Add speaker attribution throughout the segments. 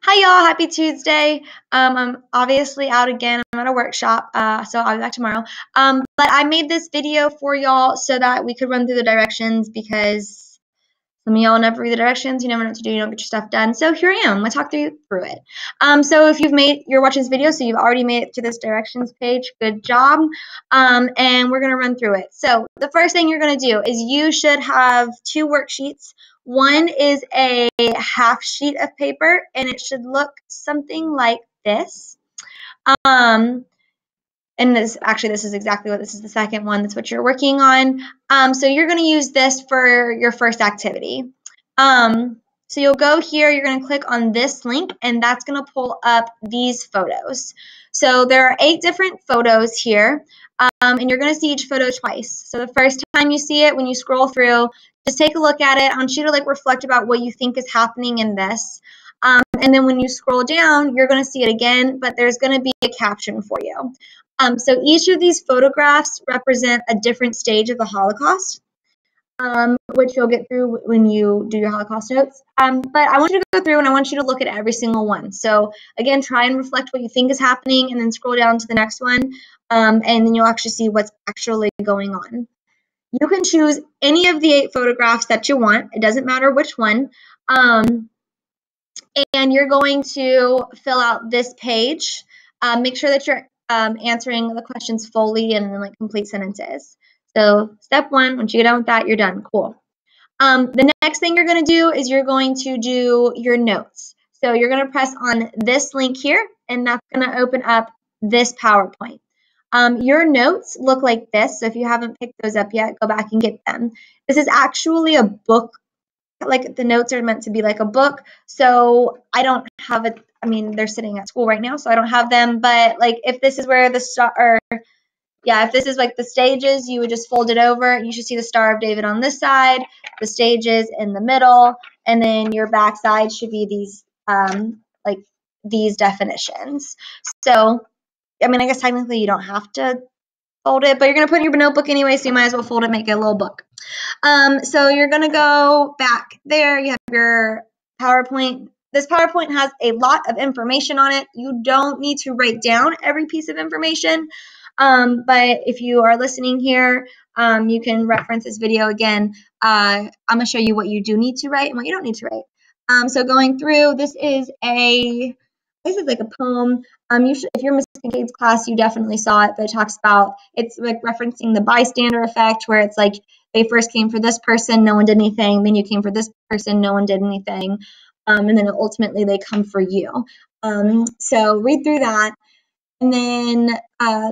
Speaker 1: Hi y'all, happy Tuesday. I'm obviously out again. I'm at a workshop, so I'll be back tomorrow. But I made this video for y'all so that we could run through the directions because some of y'all never read the directions. You never know what to do. You don't get your stuff done. So here I am. I'm gonna talk through it. So if you're watching this video, so you've already made it to this directions page. Good job. And we're gonna run through it. So the first thing you're gonna do is you should have two worksheets. One is a half sheet of paper, and it should look something like this. And this is exactly what this is the second one. That's what you're working on. So you're going to use this for your first activity. So you'll go here, you're going to click on this link, and that's going to pull up these photos. So there are 8 different photos here, and you're going to see each photo twice. So the first time you see it, when you scroll through, just take a look at it. I want you to reflect about what you think is happening in this. And then when you scroll down, you're going to see it again, but there's going to be a caption for you. So each of these photographs represent a different stage of the Holocaust, which you'll get through when you do your Holocaust notes. But I want you to go through and I want you to look at every single one. So again, try and reflect what you think is happening and then scroll down to the next one. And then you'll actually see what's actually going on. You can choose any of the 8 photographs that you want. It doesn't matter which one. And you're going to fill out this page. Make sure that you're answering the questions fully and in complete sentences. So step 1, once you get done with that, you're done. Cool. The next thing you're going to do is you're going to do your notes. So you're going to press on this link here, and that's going to open up this PowerPoint. Your notes look like this. So if you haven't picked those up yet, go back and get them. This is actually a book. The notes are meant to be like a book. So I don't have it. I mean, they're sitting at school right now, so I don't have them. But if this is where if this is the stages, you would just fold it over. You should see the Star of David on this side, the stages in the middle, and then your back side should be these definitions. So, I mean, I guess technically you don't have to fold it, but you're going to put it in your notebook anyway, so you might as well fold it, make it a little book. So you're going to go back there. You have your PowerPoint. This PowerPoint has a lot of information on it. You don't need to write down every piece of information, but if you are listening here, you can reference this video again. I'm going to show you what you do need to write and what you don't need to write. So going through, this is like a poem. If you're Miss Kincaid's class, you definitely saw it, but it talks about, it's referencing the bystander effect, where it's they first came for this person, no one did anything, then you came for this person, no one did anything, and then ultimately they come for you. So read through that. And then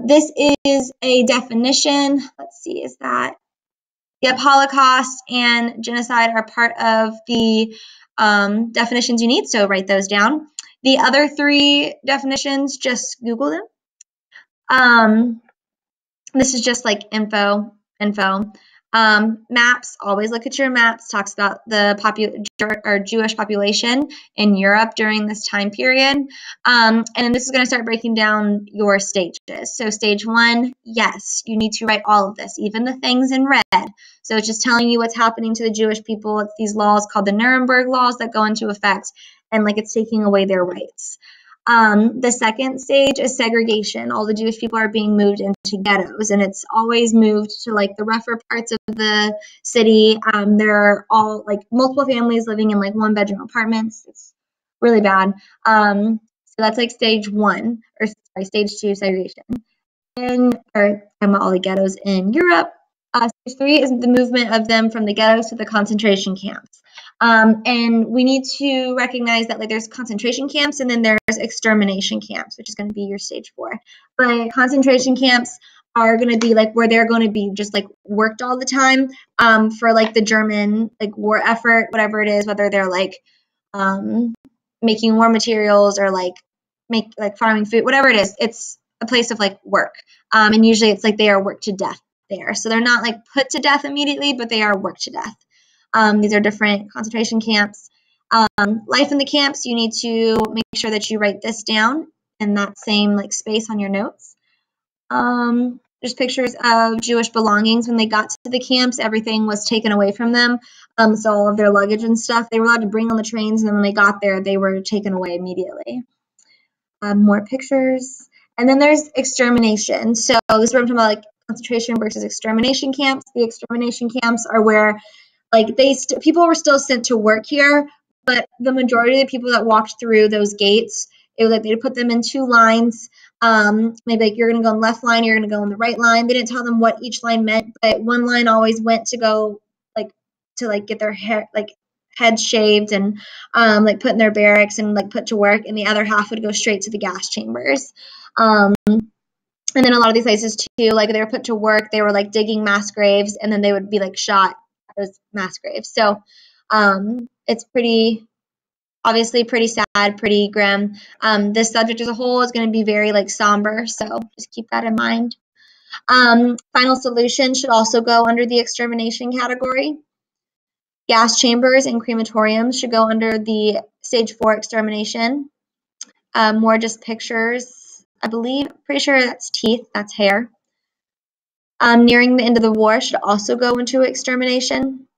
Speaker 1: this is a definition. Let's see, is that? Yep, Holocaust and genocide are part of the definitions you need, so write those down. The other 3 definitions, just Google them. This is just info. Maps, always look at your maps. Talks about the Jewish population in Europe during this time period. And then this is going to start breaking down your stages. So stage 1, yes, you need to write all of this, even the things in red. So it's just telling you what's happening to the Jewish people. It's these laws called the Nuremberg laws that go into effect, and it's taking away their rights. The second stage is segregation. All the Jewish people are being moved into ghettos, and it's always moved to the rougher parts of the city. There are all multiple families living in 1-bedroom apartments. It's really bad. So that's stage 1, or sorry, stage 2, segregation. Or all the ghettos in Europe. Stage 3 is the movement of them from the ghettos to the concentration camps. And we need to recognize that there's concentration camps and then there's extermination camps, which is going to be your stage 4. But concentration camps are going to be where they're going to be just worked all the time for the German war effort, whatever it is, whether they're making war materials or farming food, whatever it is. It's a place of work, and usually it's they are worked to death there. So they're not put to death immediately, but they are worked to death. These are different concentration camps. Life in the camps, you need to make sure that you write this down in that same space on your notes. There's pictures of Jewish belongings. When they got to the camps, everything was taken away from them. So all of their luggage and stuff, they were allowed to bring on the trains, and then when they got there, they were taken away immediately. More pictures. And then there's extermination. So this is where I'm talking about like concentration versus extermination camps. The extermination camps are where like people were still sent to work here, but the majority of the people that walked through those gates, it was like they'd put them in two lines. Maybe like you're gonna go in the left line, you're gonna go in the right line. They didn't tell them what each line meant, but one line always went to go like get their hair like heads shaved and like put in their barracks and like put to work, and the other half would go straight to the gas chambers. And then a lot of these places too, like they were put to work, they were like digging mass graves, and then they would be like shot at those mass graves. So it's obviously pretty sad, pretty grim. This subject as a whole is going to be very like somber, so just keep that in mind. Final solution should also go under the extermination category. Gas chambers and crematoriums should go under the stage 4 extermination. More just pictures. I believe, pretty sure that's teeth, that's hair. Nearing the end of the war should also go into extermination.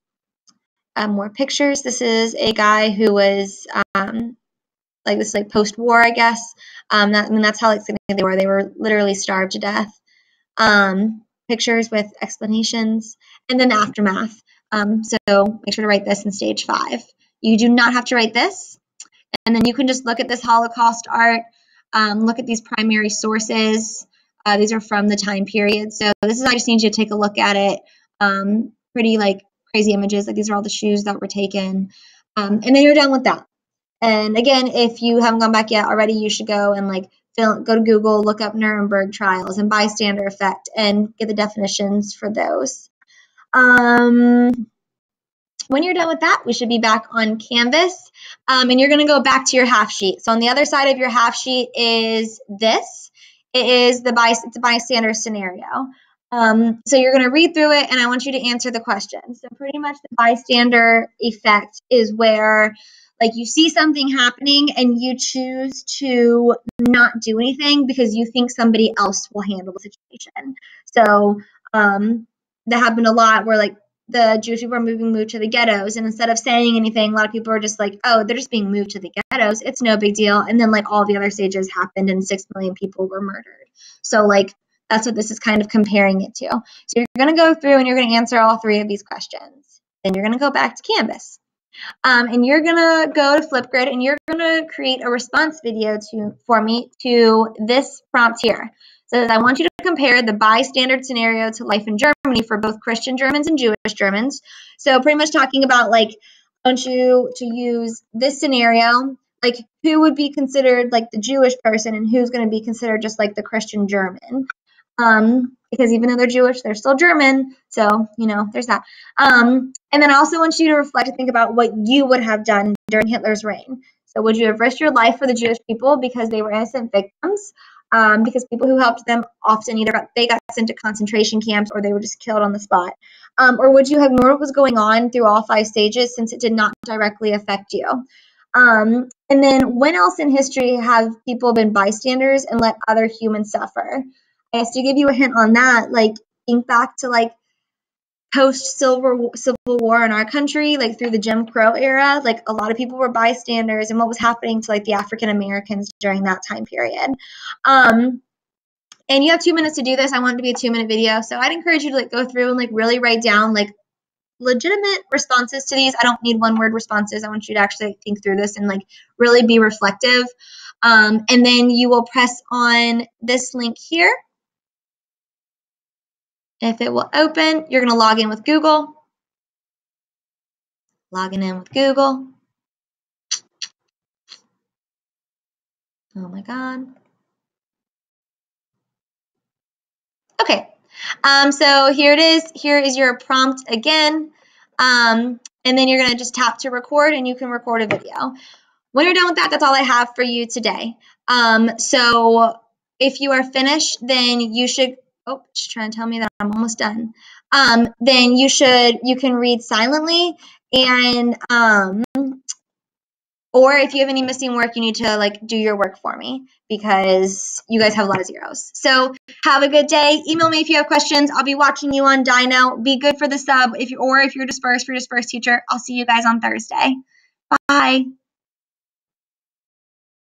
Speaker 1: More pictures. This is a guy who was like post-war, I guess. That's how like they were. They were literally starved to death. Pictures with explanations, and then the aftermath. So make sure to write this in stage 5. You do not have to write this, and then you can just look at this Holocaust art. Look at these primary sources. These are from the time period. So this is, I just need you to take a look at it. Pretty like crazy images. Like these are all the shoes that were taken. And then you're done with that. And again, if you haven't gone back yet already, you should go and like go to Google, look up Nuremberg trials and bystander effect and get the definitions for those. When you're done with that, we should be back on Canvas, and you're going to go back to your half sheet. So on the other side of your half sheet is this. It is it's a bystander scenario. So you're going to read through it, and I want you to answer the question. So pretty much the bystander effect is where like you see something happening and you choose to not do anything because you think somebody else will handle the situation. So that happened a lot where like the Jewish people are moved to the ghettos, and instead of saying anything, a lot of people are just like, oh, they're just being moved to the ghettos, it's no big deal. And then like all the other stages happened and 6 million people were murdered. So like that's what this is kind of comparing it to. So you're going to go through and you're going to answer all 3 of these questions. Then you're going to go back to Canvas. And you're going to go to Flipgrid and you're going to create a response video for me to this prompt here. So I want you to compare the bystander scenario to life in Germany for both Christian Germans and Jewish Germans. So pretty much talking about like, I want you to use this scenario, like who would be considered like the Jewish person and who's going to be considered just like the Christian German. Because even though they're Jewish, they're still German. So, you know, there's that. And then I also want you to reflect and think about what you would have done during Hitler's reign. So would you have risked your life for the Jewish people because they were innocent victims? Because people who helped them often either they got sent to concentration camps or they were just killed on the spot. Or would you have known what was going on through all 5 stages since it did not directly affect you? And then when else in history have people been bystanders and let other humans suffer? I guess to give you a hint on that, like think back to like post-Civil War in our country, like through the Jim Crow era, like a lot of people were bystanders and what was happening to like the African Americans during that time period. And you have 2 minutes to do this. I want it to be a 2-minute video. So I'd encourage you to like go through and like really write down like legitimate responses to these. I don't need 1-word responses. I want you to actually think through this and like really be reflective. And then you will press on this link here. If it will open, you're going to log in with Google. Logging in with Google. Oh my God. Okay. So here it is. Here is your prompt again. And then you're going to just tap to record and you can record a video. When you're done with that, that's all I have for you today. So if you are finished, then you should, oh, she's trying to tell me that I'm almost done. Then you can read silently and Or if you have any missing work, you need to like do your work for me because you guys have a lot of zeros. So have a good day. Email me if you have questions. I'll be watching you on Dino. Be good for the sub if you're dispersed for your dispersed teacher. I'll see you guys on Thursday. Bye.